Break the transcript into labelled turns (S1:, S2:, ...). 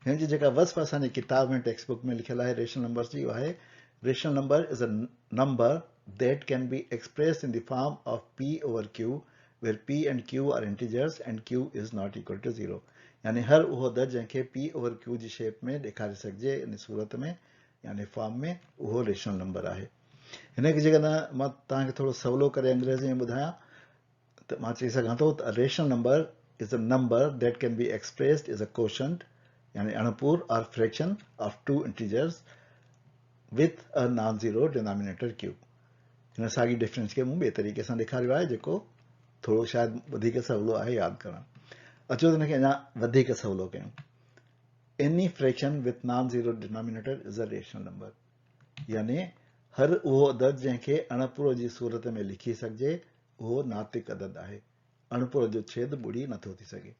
S1: हिन जी जेका वस्फ़ असांजी किताब में टेक्स्ट बुक में लिखियल आहे रेशनल नंबर्स जी, उहा आहे rational number is a number that can be expressed in the form of p over q where p and q are integers and q is not equal to 0। यानी हर उहो दर जंहिंखे p ओवर q जी shape में ॾेखारे सघिजे इन सूरत में यानी फॉर्म में, उहो रेशनल नंबर आहे। हिन खे जेकॾहिं मां तव्हांखे थोरो सवलो करे अंग्रेज़ी में ॿुधायां त मां चई सघां थो त rational number is a number that can be expressed is a quotient यानी अणपूर और fraction of two integers with a non zero denominator q। हिन साॻी डिफरेंस खे मूं ॿिए तरीक़े सां ॾेखारियो आहे जेको थोरो शायदि वधीक सवलो आहे यादि करणु। अचो त हिनखे अञा वधीक सवलो कयूं। Any fraction with non zero denominator is a rational number यानी हर उहो अदद जंहिंखे अणपूर जी सूरत में लिखी सघिजे उहो नातिक अदद आहे। अणपूर जो छेद ॿुड़ी नथो थी सघे।